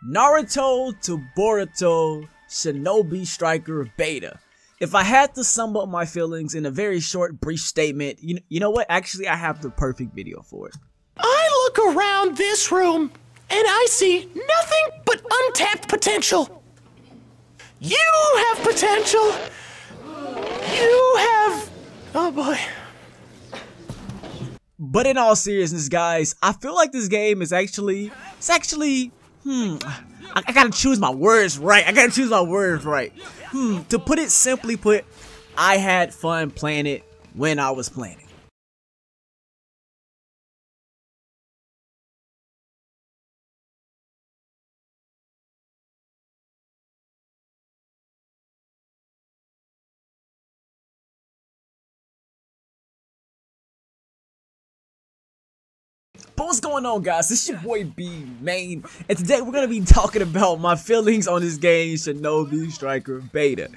Naruto to Boruto Shinobi Striker Beta. If I had to sum up my feelings in a very short, brief statement, you know what? Actually, I have the perfect video for it. I look around this room and I see nothing but untapped potential. You have potential. You have... oh boy. But in all seriousness, guys, I feel like this game is actually... I gotta choose my words right. To put it simply put, I had fun playing it when I was playing it. But what's going on, guys? It's your boy iBeMaine, and today we're gonna be talking about my feelings on this game, Shinobi Striker Beta.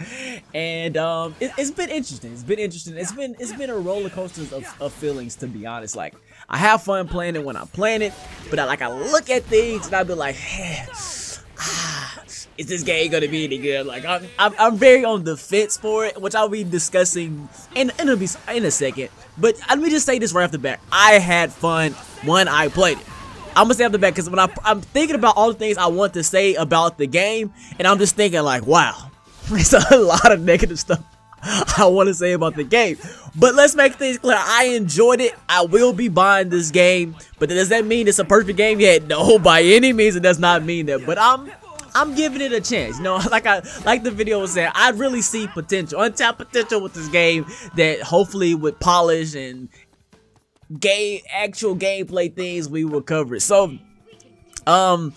And it's been interesting. It's been a roller coaster of feelings, to be honest. Like, I have fun playing it when I'm playing it, but I look at things and I be like, is this game gonna be any good? Like, I'm very on the fence for it, which I'll be discussing in a second. But let me just say this right off the bat: I had fun when I played it. I'm gonna say off the bat because when I'm thinking about all the things I want to say about the game, and I'm just thinking like, wow, there's a lot of negative stuff I want to say about the game. But let's make things clear: I enjoyed it. I will be buying this game, but does that mean it's a perfect game yet? No, by any means it does not mean that. But I'm giving it a chance. You know, like the video was saying, I really see potential, untapped potential with this game that hopefully with polish and actual gameplay things we will cover it. So I'll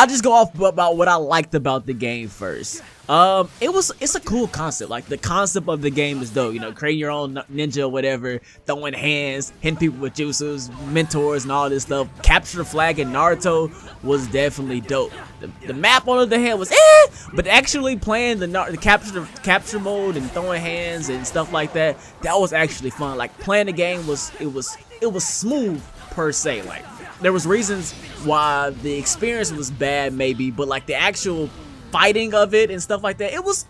just go off about what I liked about the game first. It's a cool concept. Like, the concept of the game is dope. You know, creating your own ninja or whatever, throwing hands, hitting people with jutsus, mentors, and all this stuff. Capture the flag in Naruto was definitely dope. The map on the other hand was but actually playing the capture mode and throwing hands and stuff like that was actually fun. Like, playing the game was smooth per se. Like, there was reasons why the experience was bad maybe, but like the actual fighting of it and stuff like that, it was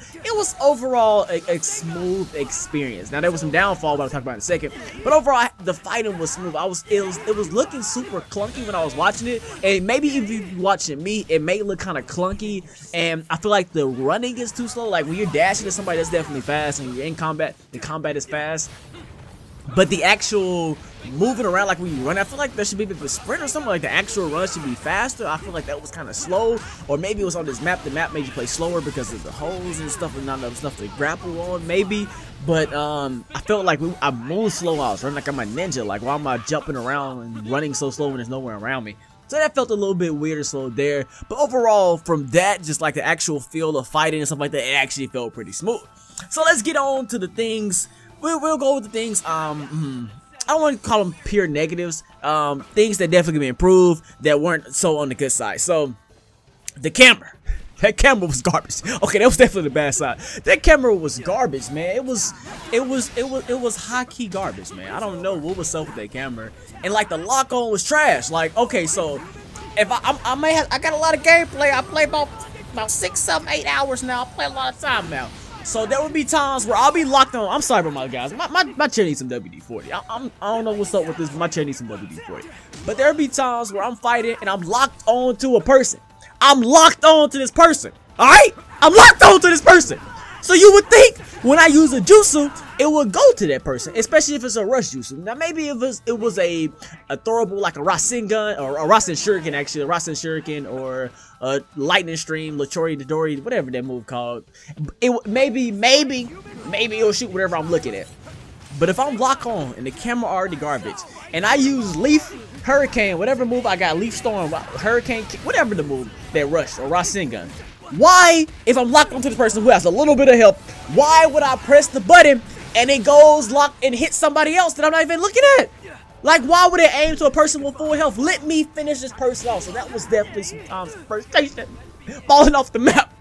overall a smooth experience. Now there was some downfall, but I'll talk about in a second. But overall, the fighting was smooth. It was looking super clunky when I was watching it, and maybe if you're watching me, it may look kind of clunky. And I feel like the running is too slow. Like, when you're dashing at somebody, that's definitely fast, and you're in combat, the combat is fast. But the actual moving around, like when you run, I feel like there should be a sprint or something. Like, the actual run should be faster. I feel like that was kind of slow, or maybe it was on this map. The map made you play slower because of the holes and stuff, and not enough stuff to grapple on, maybe. But I felt like I moved slow. I was running like I'm a ninja. Like, why am I jumping around and running so slow when there's nowhere around me? So that felt a little bit weird and slow there. But overall, from that, just like the actual feel of fighting and stuff like that, it actually felt pretty smooth. So let's get on to the things. We'll go with the things, I don't want to call them pure negatives, things that definitely can be improved that weren't so on the good side. So, the camera. That camera was garbage. Okay, that was definitely the bad side. That camera was garbage, man. It was high-key garbage, man. I don't know what was up with that camera. And like, the lock-on was trash. Like, okay, so if I got a lot of gameplay. I play about 6, 7, 8 hours now. I play a lot of time now. So there would be times where I'll be locked on. I'm sorry about my guys. My chair needs some WD-40. I don't know what's up with this, but my chair needs some WD-40. But there'll be times where I'm fighting and I'm locked on to a person. I'm locked on to this person. Alright? I'm locked on to this person. So you would think when I use a jutsu, it would go to that person, especially if it's a rush jutsu. Now maybe if it was a throwable, like a Rasengan, or a Rasen Shuriken, actually, a Rasen Shuriken, or a Lightning Stream, Lachori Dodori, whatever that move called. Maybe it'll shoot whatever I'm looking at. But if I'm locked on and the camera already garbage, and I use Leaf, Hurricane, whatever move I got, Leaf Storm, Hurricane, whatever the move, that rush, or Rasengan. Why, if I'm locked onto this person who has a little bit of help, why would I press the button and it goes locked and hits somebody else that I'm not even looking at? Like, why would it aim to a person with full health? Let me finish this person off. So that was definitely some times frustration. Falling off the map.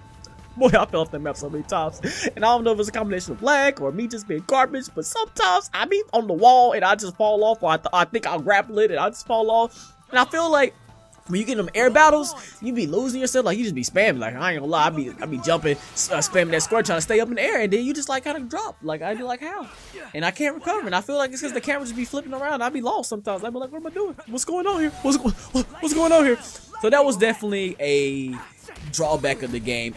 Boy, I fell off the map so many times. And I don't know if it's a combination of lag or me just being garbage, but sometimes I be on the wall and I just fall off, or I think I'll grapple it and I just fall off. And I feel like when you get them air battles, you be losing yourself. Like, you just be spamming. Like, I ain't gonna lie, I be jumping, spamming that square, trying to stay up in the air, and then you just like kind of drop. Like, I be like, how? And I can't recover. And I feel like it's because the camera just be flipping around. I be lost sometimes. I be like, what am I doing? What's going on here? What's going on here? So that was definitely a drawback of the game.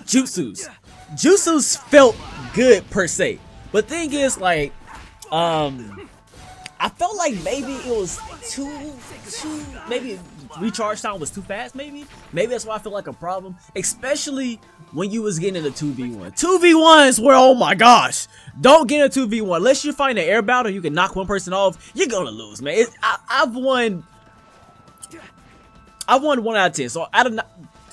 Jutsus. Jutsus felt good per se, but thing is, like, I felt like maybe it was too maybe recharge time was too fast. Maybe that's why I feel like a problem, especially when you was getting into 2v1. 2v1s were, oh my gosh, don't get into 2v1 unless you find an air battle. You can knock one person off. You're gonna lose, man. I've won 1 out of 10. So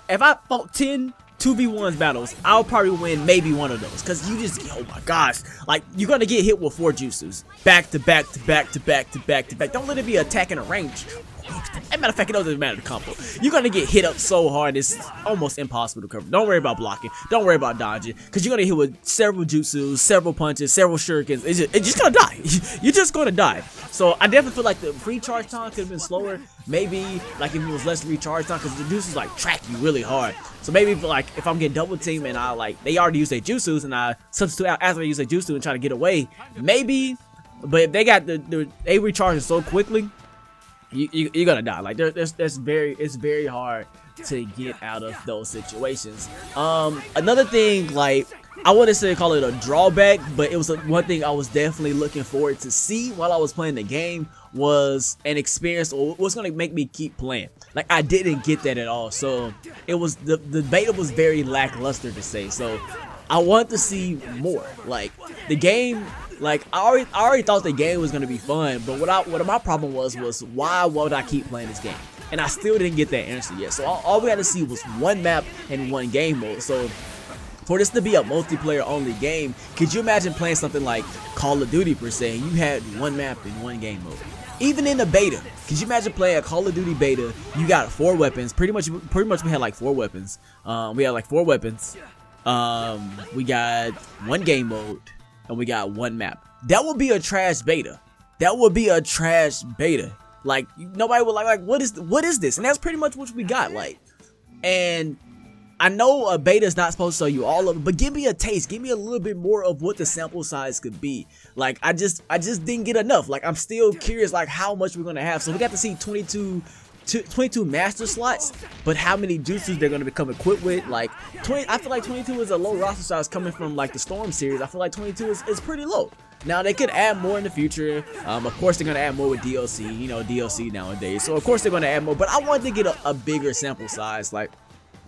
if I fought 10 2v1 battles, I'll probably win maybe one of those. Cause you just, oh my gosh, like, you're gonna get hit with 4 jutsus back to back to back to back to back to back. Don't let it be attacking a range. As a matter of fact, it doesn't matter the combo. You're gonna get hit up so hard, it's almost impossible to cover. Don't worry about blocking. Don't worry about dodging, cause you're gonna hit with several jutsus, several punches, several shurikens. It's just gonna die. You're just gonna die. So I definitely feel like the recharge time could have been slower. Maybe like if it was less recharge time, cause the jutsus like track you really hard. So maybe if I'm getting double teamed and they already use their jutsus and I substitute out after they use their jutsu and try to get away, maybe. But if they got they recharge so quickly, you're gonna die. Like, it's very hard to get out of those situations. Another thing, like, I wouldn't say call it a drawback, but it was one thing I was definitely looking forward to see while I was playing the game, was an experience or what's gonna make me keep playing. Like, I didn't get that at all. So it was the beta was very lackluster, to say. So I want to see more. Like, the game, like, I already thought the game was gonna be fun, but what my problem was why would I keep playing this game? And I still didn't get that answer yet. So all we had to see was one map and one game mode. So for this to be a multiplayer only game, could you imagine playing something like Call of Duty per se, and you had one map and one game mode? Even in the beta, could you imagine playing a Call of Duty beta? You got 4 weapons. Pretty much we had like 4 weapons. We had like 4 weapons. We got one game mode and we got one map. That would be a trash beta. That would be a trash beta. Like, nobody would like what is this? And that's pretty much what we got. Like, and I know a beta is not supposed to show you all of it, but give me a taste. Give me a little bit more of what the sample size could be. Like, I just didn't get enough. Like, I'm still curious, like, how much we're gonna have. So we got to see 22 master slots, but how many jutsus they're gonna become equipped with. Like, I feel like 22 is a low roster size coming from like the Storm series. I feel like 22 is pretty low. Now, they could add more in the future. Of course, they're gonna add more with DLC. You know, DLC nowadays. So of course they're gonna add more. But I wanted to get a bigger sample size. Like,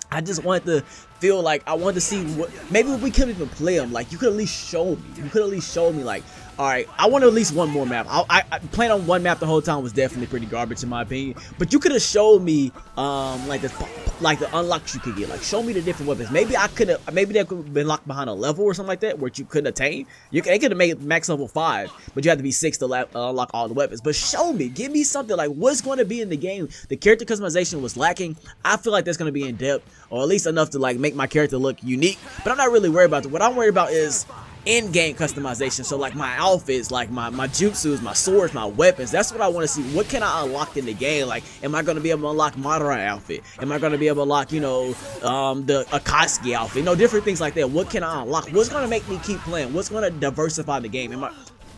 I just wanted to feel like I wanted to see what, maybe we couldn't even play them. Like, you could at least show me. You could at least show me, like, all right, I want at least one more map. I playing on one map the whole time was definitely pretty garbage in my opinion. But you could have showed me like the unlocks you could get. Like, show me the different weapons. Maybe they could have been locked behind a level or something like that where you couldn't attain. They could have made max level 5, but you have to be 6 to unlock all the weapons. But show me, give me something like what's going to be in the game. The character customization was lacking. I feel like that's going to be in depth, or at least enough to like make my character look unique. But I'm not really worried about that. What I'm worried about is in-game customization. So like my outfits, like my jutsus, my swords, my weapons. That's what I want to see. What can I unlock in the game? Like, am I going to be able to unlock Madara outfit? Am I going to be able to unlock, you know, the Akatsuki outfit? You know, different things like that. What can I unlock? What's going to make me keep playing? What's going to diversify the game?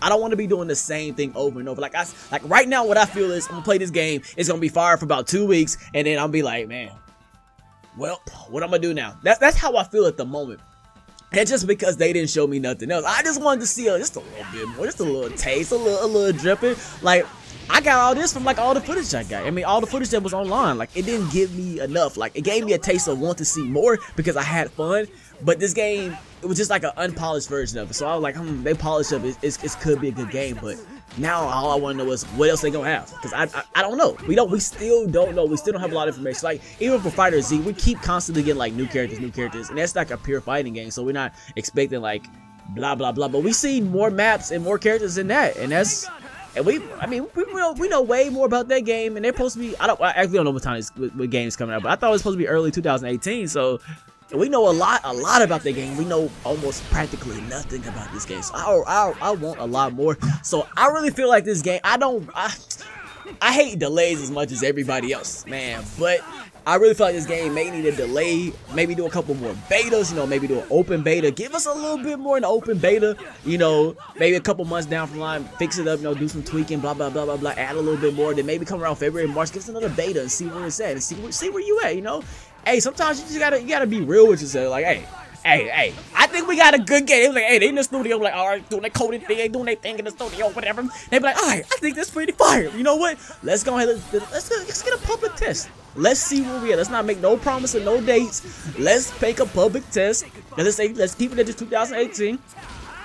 I don't want to be doing the same thing over and over. Like right now, what I feel is I'm gonna play this game. It's gonna be fire for about 2 weeks, and then I'll be like, man, well, what I'm gonna do now? That's how I feel at the moment. And just because they didn't show me nothing else, I just wanted to see just a little bit more, just a little taste, a little dripping. Like, I got all this from like all the footage I got. I mean, all the footage that was online. Like, it didn't give me enough. Like, it gave me a taste of want to see more because I had fun. But this game, it was just like an unpolished version of it. So I was like, they polished up. It could be a good game, but now all I want to know is what else they gonna have, because I don't know. We still don't know. We still don't have a lot of information. Like, even for Fighter Z, we keep constantly getting like new characters, and that's like a pure fighting game. So we're not expecting like blah blah blah. But we see more maps and more characters than that, and we know way more about that game. And they're supposed to be. I actually don't know what time what game's coming out, but I thought it was supposed to be early 2018. So we know a lot about that game. We know almost practically nothing about this game. So I want a lot more. So I really feel like this game, I hate delays as much as everybody else, man, but I really feel like this game may need a delay, maybe do a couple more betas, you know, maybe do an open beta, give us a little bit more in the open beta, you know, maybe a couple months down from the line, fix it up, you know, do some tweaking, blah, blah, blah, blah, blah, add a little bit more, then maybe come around February, March, give us another beta and see where it's at, and see where you at, you know. Hey, sometimes you just gotta be real with yourself, like, hey, I think we got a good game. Like, hey, they in the studio, like, all right, doing their coding thing, they doing their thing in the studio, whatever. They be like, all right, I think that's pretty fire. You know what? Let's go ahead, let's get a public test. Let's see where we at. Let's not make no promise and no dates. Let's make a public test. Let's keep it at just 2018.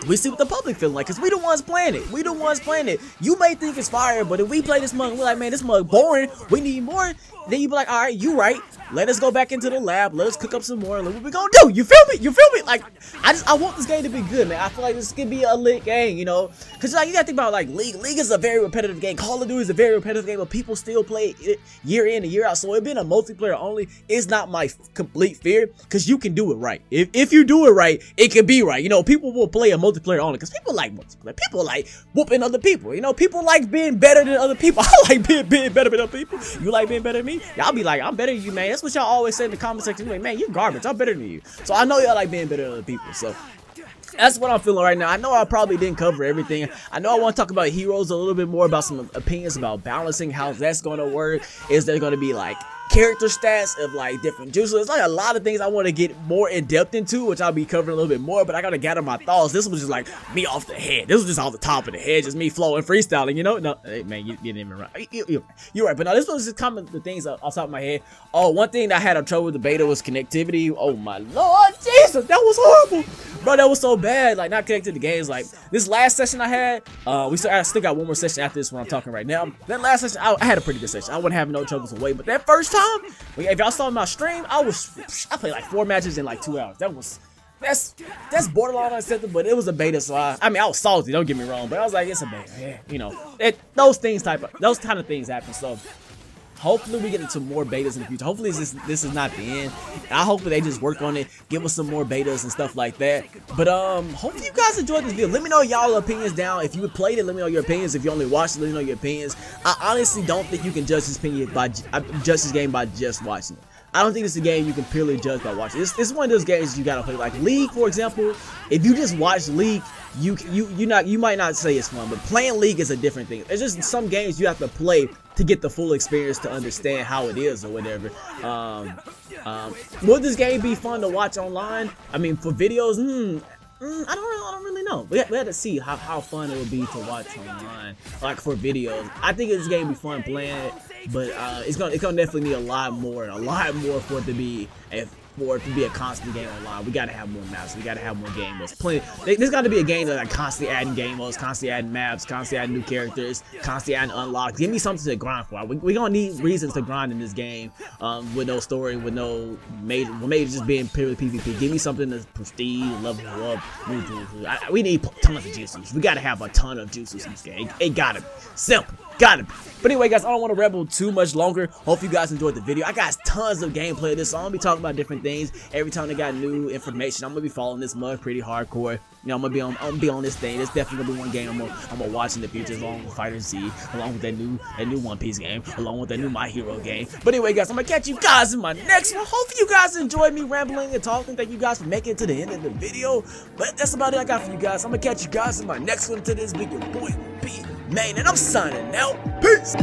We see what the public feeling like, cause we the ones playing it. We the ones playing it. You may think it's fire, but if we play this mug, we're like, man, this mug boring. We need more. Then you be like, all right, you right. Let us go back into the lab. Let us cook up some more. And look what we gonna do. You feel me? You feel me? Like, I want this game to be good, man. I feel like this could be a lit game, you know? Cause like, you gotta think about like League. League is a very repetitive game. Call of Duty is a very repetitive game, but people still play it year in and year out. So it being a multiplayer only is not my complete fear, cause you can do it right. If you do it right, it can be right. You know, people will play a multiplayer only, cause people like multiplayer. People like whooping other people. You know, people like being better than other people. I like being better than other people. You like being better than me? Y'all be like, I'm better than you, man. That's what y'all always say in the comment section. Like, man, you garbage. I'm better than you. So I know y'all like being better than other people. So that's what I'm feeling right now. I know I probably didn't cover everything. I know I want to talk about heroes a little bit more, about some opinions about balancing, how that's going to work. Is there going to be like character stats of like different juices? There's like a lot of things I want to get more in depth into, which I'll be covering a little bit more, but I gotta gather my thoughts. This was just like me off the head. This was just off the top of the head, just me flowing, freestyling, you know? No, hey, man, you didn't even right. You're right, but no, this was just coming the things off the top of my head. Oh, one thing that I had trouble with the beta was connectivity. Oh my Lord Jesus, that was horrible. Bro, that was so bad, like not connected to games. Like this last session I had, I still got one more session after this one I'm talking right now. That last session, I had a pretty good session. I wouldn't have no troubles away, but that first time, if y'all saw my stream, I played like 4 matches in like 2 hours. That's borderline unacceptable, but it was a beta, so I mean I was salty, don't get me wrong, but I was like, it's a beta, yeah, you know, those kind of things happen. So hopefully we get into more betas in the future. Hopefully this is not the end. I hope they just work on it, give us some more betas and stuff like that. But hopefully you guys enjoyed this video. Let me know y'all opinions down. If you played it, let me know your opinions. If you only watched it, let me know your opinions. I honestly don't think you can judge this game by just watching it. I don't think it's a game you can purely judge by watching. It's one of those games you gotta play. Like League, for example. If you just watch League, you might not say it's fun, but playing League is a different thing. There's just some games you have to play to get the full experience, to understand how it is or whatever. Will this game be fun to watch online? I mean, for videos, I don't really know. We had to see how fun it would be to watch online, like for videos. I think this game would be fun playing it, but it's gonna definitely need a lot more for it to be a constant game online. We gotta have more maps. We gotta have more game modes. There's gotta be a game that's like constantly adding game modes, constantly adding maps, constantly adding new characters, constantly adding unlocks. Give me something to grind for. We gonna need reasons to grind in this game, with no story, with no maybe just being purely PvP. Give me something to prestige, level up. We need tons of juices. We gotta have a ton of juices in this game. It gotta be simple. Gotta be. But anyway, guys, I don't want to ramble too much longer. Hope you guys enjoyed the video. I got tons of gameplay of this, so I'm gonna be talking about different things every time they got new information. I'm gonna be following this mug pretty hardcore. You know, I'm gonna be on this thing. It's definitely gonna be one game I'm gonna watch in the future, along with Fighter Z, along with that new One Piece game, along with that new My Hero game. But anyway, guys, I'm gonna catch you guys in my next one. Hopefully you guys enjoyed me rambling and talking. Thank you guys for making it to the end of the video. But that's about it I got for you guys. I'm gonna catch you guys in my next one. To this big your boy iBeMaine, and I'm signing out. Peace.